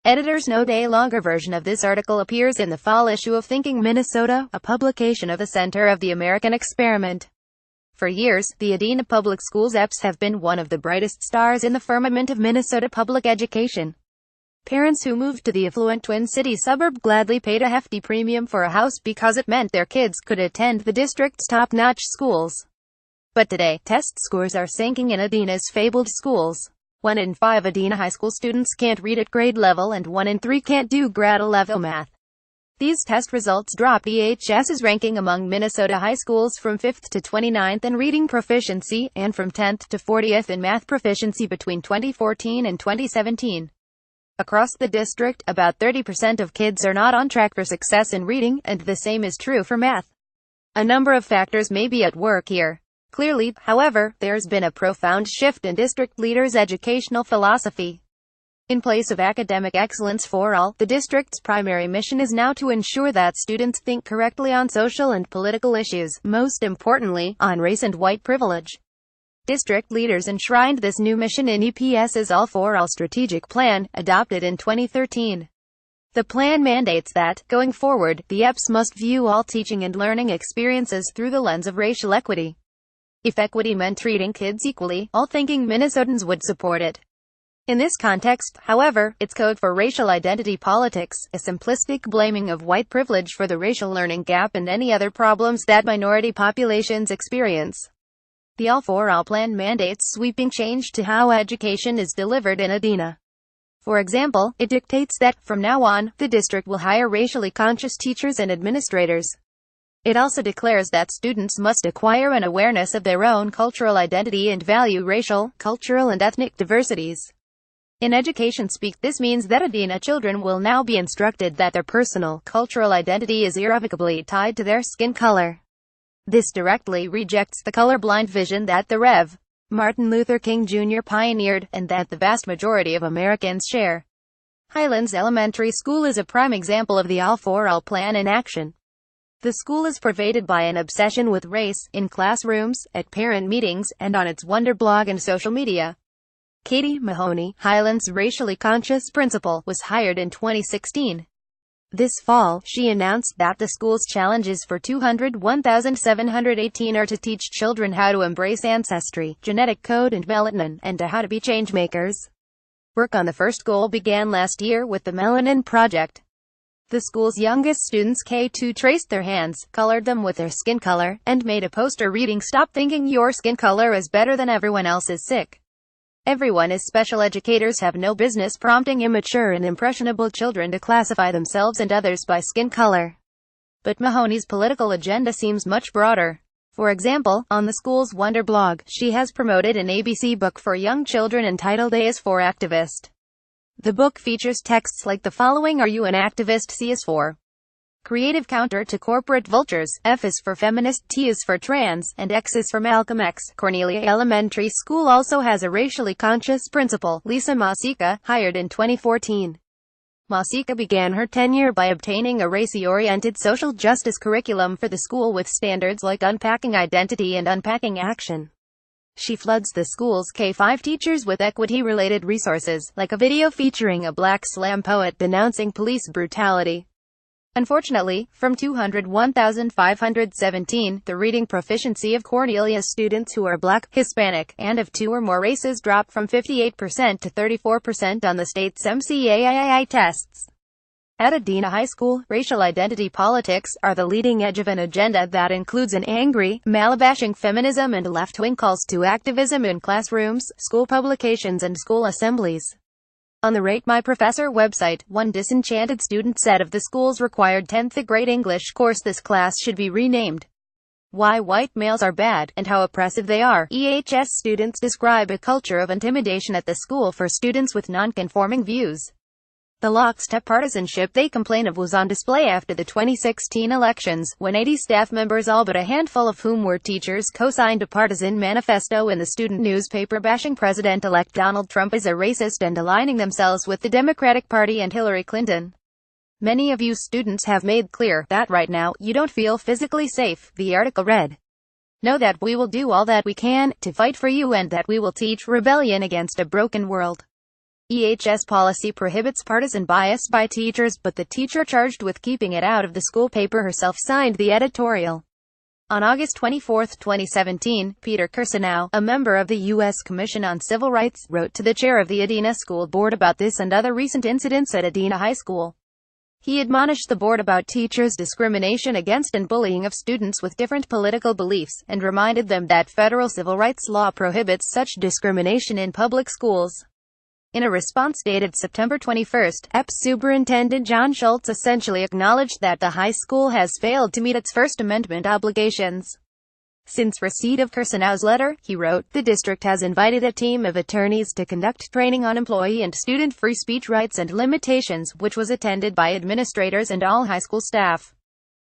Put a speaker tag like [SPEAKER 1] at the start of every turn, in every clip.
[SPEAKER 1] Editor's note: a longer version of this article appears in the fall issue of Thinking Minnesota, a publication of the Center of the American Experiment. For years, the Edina Public Schools EPS have been one of the brightest stars in the firmament of Minnesota public education. Parents who moved to the affluent Twin Cities suburb gladly paid a hefty premium for a house because it meant their kids could attend the district's top-notch schools. But today, test scores are sinking in Edina's fabled schools. 1 in 5 Edina high school students can't read at grade level and 1 in 3 can't do grade level math. These test results dropped EHS's ranking among Minnesota high schools from 5th to 29th in reading proficiency, and from 10th to 40th in math proficiency between 2014 and 2017. Across the district, about 30% of kids are not on track for success in reading, and the same is true for math. A number of factors may be at work here. Clearly, however, there's been a profound shift in district leaders' educational philosophy. In place of academic excellence for all, the district's primary mission is now to ensure that students think correctly on social and political issues, most importantly, on race and white privilege. District leaders enshrined this new mission in EPS's All for All strategic plan, adopted in 2013. The plan mandates that, going forward, the EPS must view all teaching and learning experiences through the lens of racial equity. If equity meant treating kids equally, all thinking Minnesotans would support it. In this context, however, it's code for racial identity politics, a simplistic blaming of white privilege for the racial learning gap and any other problems that minority populations experience. The All for All plan mandates sweeping change to how education is delivered in Edina. For example, it dictates that, from now on, the district will hire racially conscious teachers and administrators. It also declares that students must acquire an awareness of their own cultural identity and value racial, cultural and ethnic diversities. In education speak, this means that Edina children will now be instructed that their personal, cultural identity is irrevocably tied to their skin color. This directly rejects the colorblind vision that the Rev. Martin Luther King Jr. pioneered, and that the vast majority of Americans share. Highlands Elementary School is a prime example of the All for All plan in action. The school is pervaded by an obsession with race, in classrooms, at parent meetings, and on its Wonder blog and social media. Katie Mahoney, Highlands' racially conscious principal, was hired in 2016. This fall, she announced that the school's challenges for 201,718 are to teach children how to embrace ancestry, genetic code and melanin, and to how to be changemakers. Work on the first goal began last year with the Melanin Project. The school's youngest students, K2, traced their hands, colored them with their skin color, and made a poster reading, "Stop thinking your skin color is better than everyone else's sick. Everyone is special. Educators have no business prompting immature and impressionable children to classify themselves and others by skin color." But Mahoney's political agenda seems much broader. For example, on the school's Wonder blog, she has promoted an ABC book for young children entitled A is for Activist. The book features texts like the following: "Are you an activist? C is for creative counter to corporate vultures, F is for feminist, T is for trans, and X is for Malcolm X." Cornelia Elementary School also has a racially conscious principal, Lisa Masika, hired in 2014. Masika began her tenure by obtaining a race-oriented social justice curriculum for the school with standards like unpacking identity and unpacking action. She floods the school's K-5 teachers with equity-related resources, like a video featuring a black slam poet denouncing police brutality. Unfortunately, from 201,517, the reading proficiency of Cornelia's students who are Black, Hispanic, and of 2 or more races dropped from 58% to 34% on the state's MCAAI tests. At Edina High School, racial identity politics are the leading edge of an agenda that includes an angry, malabashing feminism and left-wing calls to activism in classrooms, school publications and school assemblies. On the Rate My Professor website, one disenchanted student said of the school's required 10th grade English course, "This class should be renamed Why White Males Are Bad, and How Oppressive They Are." EHS students describe a culture of intimidation at the school for students with non-conforming views. The lockstep partisanship they complain of was on display after the 2016 elections, when 80 staff members, all but a handful of whom were teachers, co-signed a partisan manifesto in the student newspaper bashing President-elect Donald Trump as a racist and aligning themselves with the Democratic Party and Hillary Clinton. "Many of you students have made clear that right now, you don't feel physically safe," the article read. "Know that we will do all that we can to fight for you, and that we will teach rebellion against a broken world." EHS policy prohibits partisan bias by teachers, but the teacher charged with keeping it out of the school paper herself signed the editorial. On August 24, 2017, Peter Kirsanow, a member of the U.S. Commission on Civil Rights, wrote to the chair of the Edina School Board about this and other recent incidents at Edina High School. He admonished the board about teachers' discrimination against and bullying of students with different political beliefs, and reminded them that federal civil rights law prohibits such discrimination in public schools. In a response dated September 21, EPS Superintendent John Schultz essentially acknowledged that the high school has failed to meet its First Amendment obligations. Since receipt of Kirsanow's letter, he wrote, the district has invited a team of attorneys to conduct training on employee and student free speech rights and limitations, which was attended by administrators and all high school staff.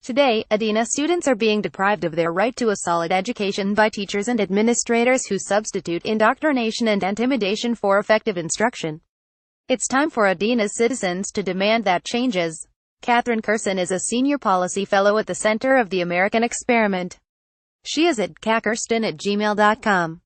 [SPEAKER 1] Today, Edina students are being deprived of their right to a solid education by teachers and administrators who substitute indoctrination and intimidation for effective instruction. It's time for Edina's citizens to demand that changes. Catherine Kirsan is a senior policy fellow at the Center of the American Experiment. She is at kakirsten@gmail.com.